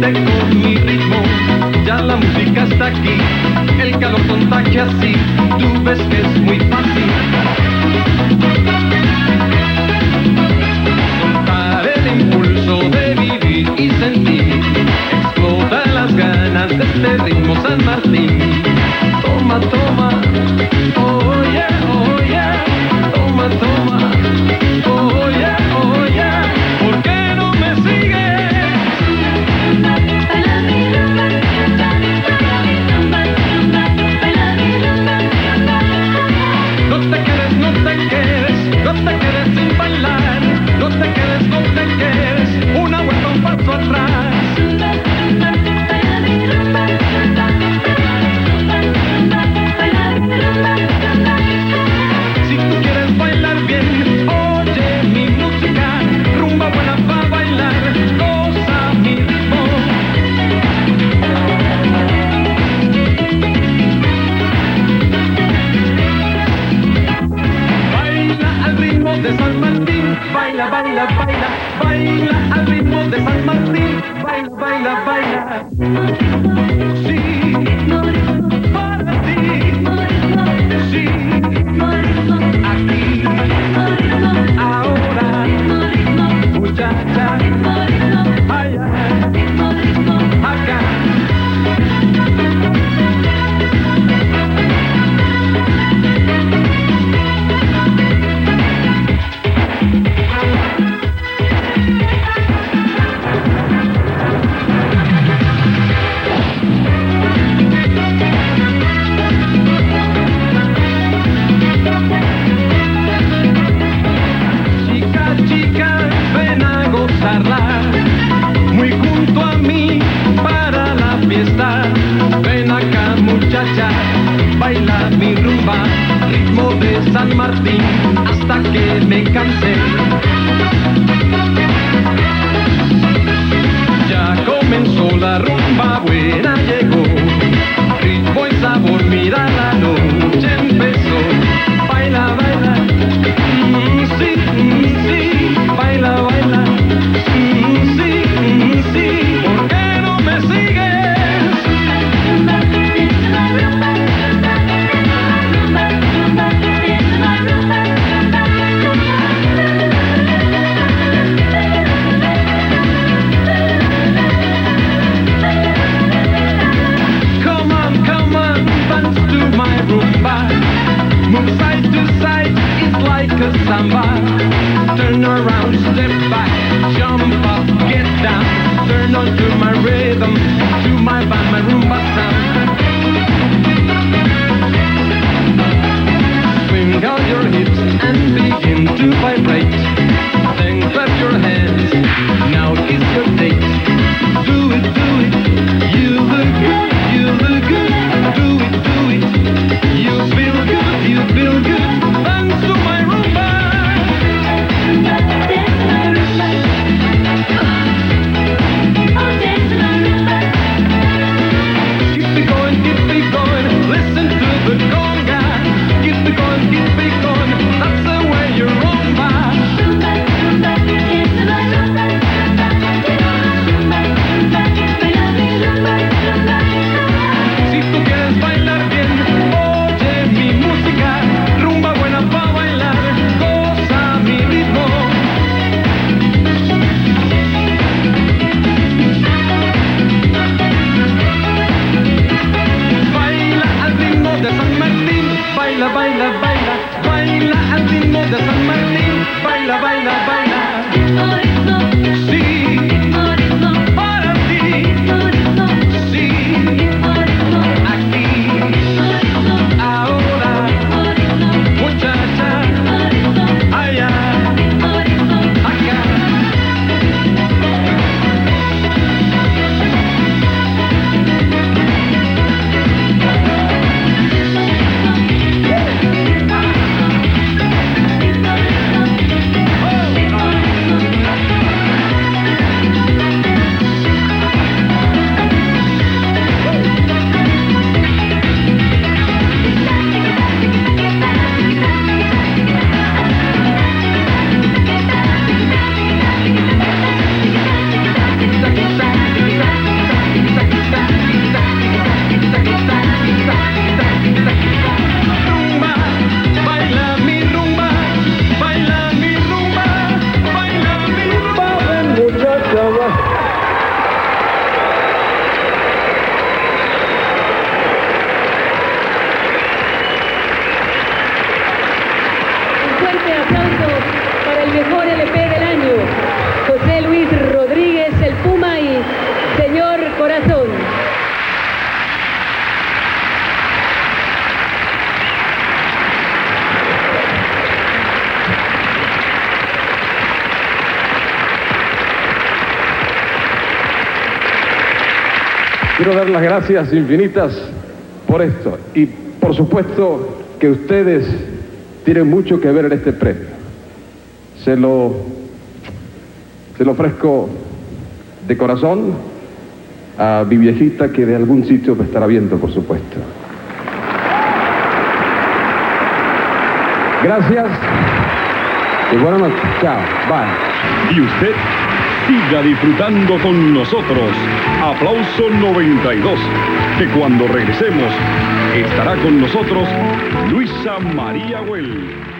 vente con mi ritmo, ya la música está aquí, el calor contagia así, tú ves que es muy fácil. Soltar el impulso de vivir y sentir, explotan las ganas de este ritmo San Martín. Toma, toma, oh yeah, toma, toma, oh yeah, ¿por qué no me sigues? No te quedes, no te quedes, no te quedes sin bailar, no te quedes, no te quedes, una vuelta, un paso atrás. Si tú quieres bailar bien, oye mi música, rumba buena para bailar, goza mi ritmo. Baila al ritmo de San Martín, baila, baila, baila, baila al ritmo de San Martín, baila, baila, baila. Sí, para ti, sí, aquí, ahora, muchacha, allá, acá. Chica, ven a gozarla, muy junto a mí para la fiesta. Ven acá muchacha, baila mi rumba, ritmo de San Martín, hasta que me cansé. Ya comenzó la rumba buena, llegó, ritmo y sabor, mira la noche empezó. Baila, baila, sí, sí, baila, baila, sí, sí, ¿por qué no me sigues? quiero dar las gracias infinitas por esto. Y por supuesto que ustedes tienen mucho que ver en este premio. Se lo ofrezco de corazón a mi viejita, que de algún sitio me estará viendo, por supuesto. Gracias y buenas noches. Chao. Bye. Y usted siga disfrutando con nosotros. Aplauso 92, que cuando regresemos estará con nosotros Luisa María Güell.